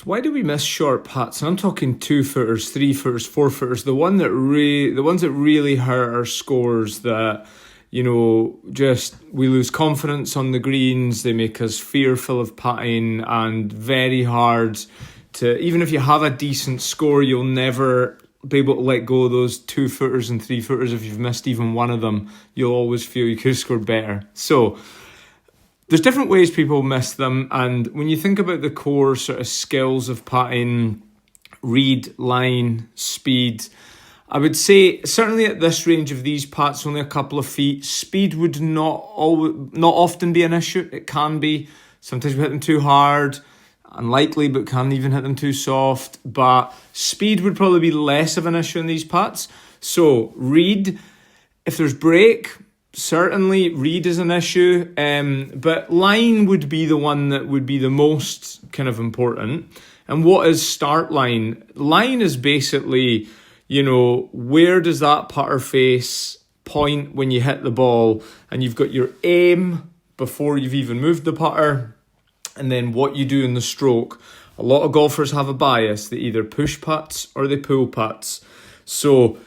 So why do we miss short putts? And I'm talking 2-footers, 3-footers, 4-footers. The ones that really hurt our scores. That just we lose confidence on the greens. They make us fearful of putting and very hard to. Even if you have a decent score, you'll never be able to let go of those 2-footers and 3-footers. If you've missed even one of them, you'll always feel you could have scored better. So there's different ways people miss them, and when you think about the core sort of skills of putting, read, line, speed, I would say certainly at this range of these putts, only a couple of feet, speed would not often be an issue. It can be. Sometimes we hit them too hard, unlikely, but can even hit them too soft. But speed would probably be less of an issue in these putts. So read, if there's break, certainly read is an issue, but line would be the one that would be the most kind of important. And what is start line? Line is basically, where does that putter face point when you hit the ball, and you've got your aim before you've even moved the putter, and then what you do in the stroke. A lot of golfers have a bias. They either push putts or they pull putts. So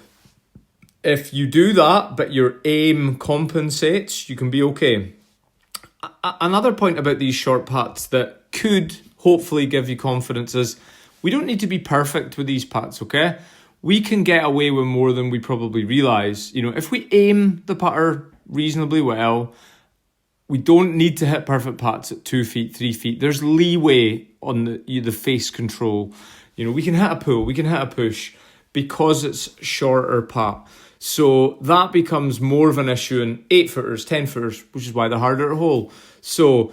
if you do that, but your aim compensates, you can be okay. Another point about these short putts that could hopefully give you confidence is we don't need to be perfect with these putts, okay? We can get away with more than we probably realise. If we aim the putter reasonably well, we don't need to hit perfect putts at 2 feet, 3 feet. There's leeway on the face control. We can hit a pull, we can hit a push because it's shorter putt. So that becomes more of an issue in 8-footers, 10-footers, which is why they're harder to hole. So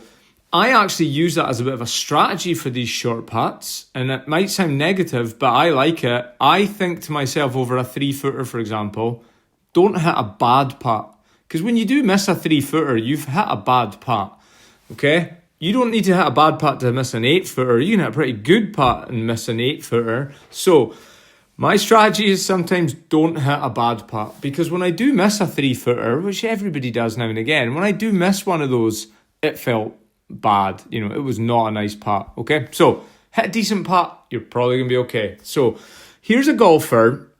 I actually use that as a bit of a strategy for these short putts. And it might sound negative, but I like it. I think to myself over a 3-footer, for example, don't hit a bad putt. Because when you do miss a 3-footer, you've hit a bad putt. Okay? You don't need to hit a bad putt to miss an 8-footer. You can hit a pretty good putt and miss an 8-footer. So my strategy is sometimes don't hit a bad putt, because when I do miss a 3-footer, which everybody does now and again, when I do miss one of those, it felt bad. It was not a nice putt. Okay, so hit a decent putt, you're probably going to be okay. So here's a golfer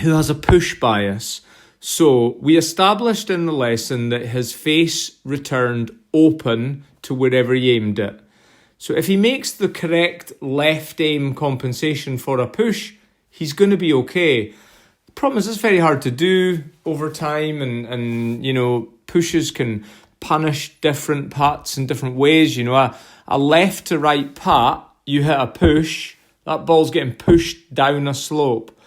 who has a push bias. So we established in the lesson that his face returned open to wherever he aimed it. So if he makes the correct left aim compensation for a push, he's going to be okay. The problem is it's very hard to do over time, and pushes can punish different putts in different ways. A left to right putt, you hit a push, that ball's getting pushed down a slope.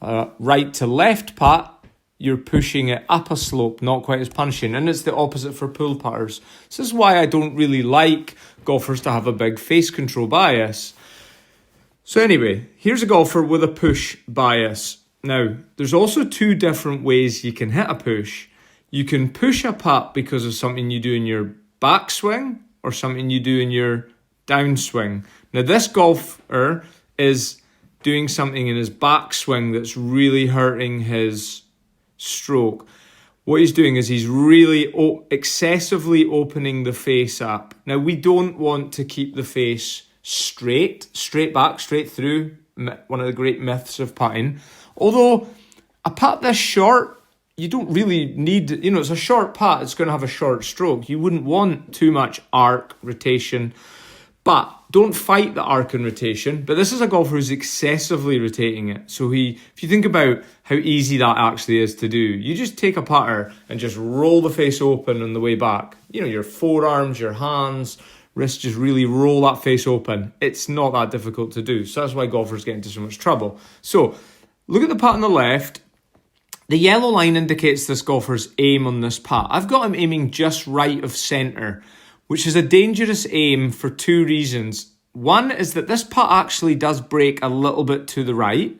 Right to left putt, you're pushing it up a slope, not quite as punishing. And it's the opposite for pull putters. So this is why I don't really like golfers to have a big face control bias. So anyway, here's a golfer with a push bias. Now, there's also 2 different ways you can hit a push. You can push a putt because of something you do in your backswing or something you do in your downswing. Now, this golfer is doing something in his backswing that's really hurting his stroke. What he's doing is he's really excessively opening the face up. Now, we don't want to keep the face straight back, straight through, one of the great myths of putting. Although a putt this short, you don't really need, it's a short putt, it's going to have a short stroke. You wouldn't want too much arc, rotation, but don't fight the arc and rotation. But this is a golfer who's excessively rotating it. So if you think about how easy that actually is to do, you just take a putter and just roll the face open on the way back. Your forearms, your hands, wrists, just really roll that face open. It's not that difficult to do. So that's why golfers get into so much trouble. So look at the putt on the left. The yellow line indicates this golfer's aim on this putt. I've got him aiming just right of centre, which is a dangerous aim for 2 reasons. One is that this putt actually does break a little bit to the right,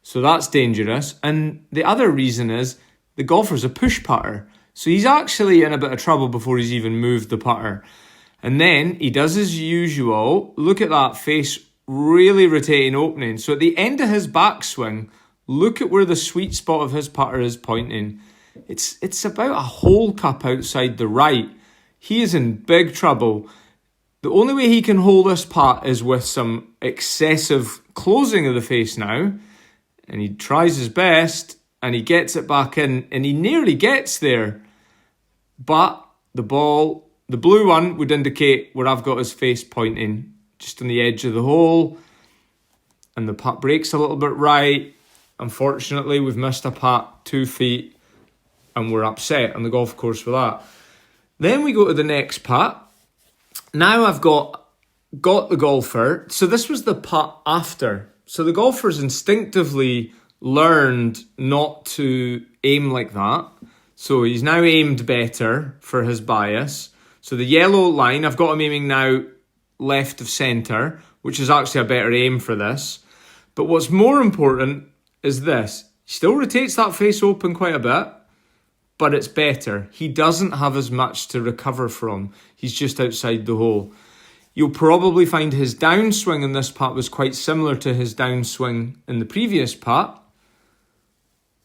so that's dangerous. And the other reason is the golfer's a push putter, so he's actually in a bit of trouble before he's even moved the putter. And then he does his usual, look at that face really rotating, opening. So at the end of his backswing, look at where the sweet spot of his putter is pointing. It's about a hole cup outside the right. He is in big trouble. The only way he can hold this putt is with some excessive closing of the face now. And he tries his best and he gets it back in and he nearly gets there. But the ball, the blue one, would indicate where I've got his face pointing, just on the edge of the hole. And the putt breaks a little bit right. Unfortunately, we've missed a putt 2 feet and we're upset on the golf course for that. Then we go to the next putt. Now I've got the golfer. So this was the putt after. So the golfer's instinctively learned not to aim like that. So he's now aimed better for his bias. So the yellow line, I've got him aiming now left of centre, which is actually a better aim for this. But what's more important is this. He still rotates that face open quite a bit, but it's better. He doesn't have as much to recover from. He's just outside the hole. You'll probably find his downswing in this putt was quite similar to his downswing in the previous putt.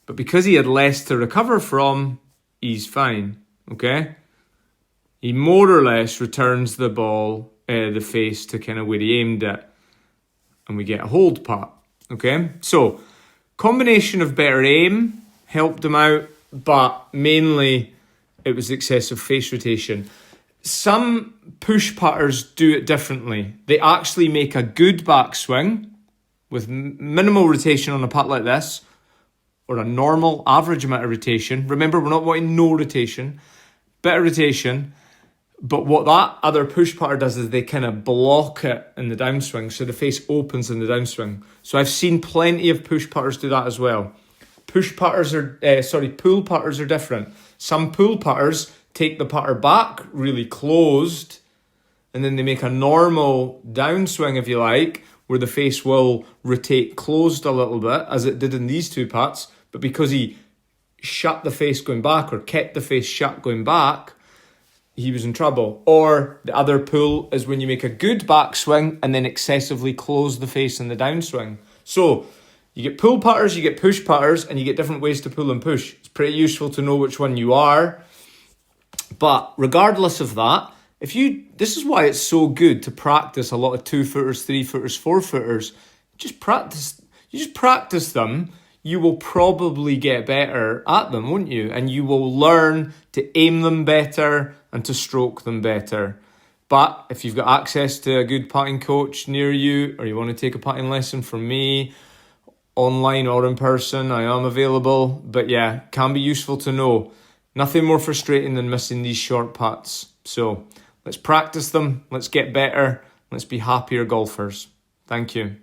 But because he had less to recover from, he's fine, okay? He more or less returns the ball, the face to kind of where he aimed it. And we get a hold putt, okay? So, combination of better aim helped him out, but mainly it was excessive face rotation. Some push putters do it differently. They actually make a good backswing with minimal rotation on a putt like this, or a normal average amount of rotation. Remember, we're not wanting no rotation, bit of rotation. But what that other push putter does is they kind of block it in the downswing, so the face opens in the downswing. So I've seen plenty of push putters do that as well. Pool putters are different. Some pool putters take the putter back really closed, and then they make a normal downswing, if you like, where the face will rotate closed a little bit, as it did in these two putts. But because he shut the face going back, or kept the face shut going back, he was in trouble. Or the other pull is when you make a good backswing and then excessively close the face in the downswing. So you get pull putters, you get push putters, and you get different ways to pull and push. It's pretty useful to know which one you are. But regardless of that, this is why it's so good to practice a lot of 2-footers, 3-footers, 4-footers. You just practice them. You will probably get better at them, won't you? And you will learn to aim them better and to stroke them better. But if you've got access to a good putting coach near you, or you want to take a putting lesson from me, online or in person, I am available. But yeah, can be useful to know. Nothing more frustrating than missing these short putts. So let's practice them. Let's get better. Let's be happier golfers. Thank you.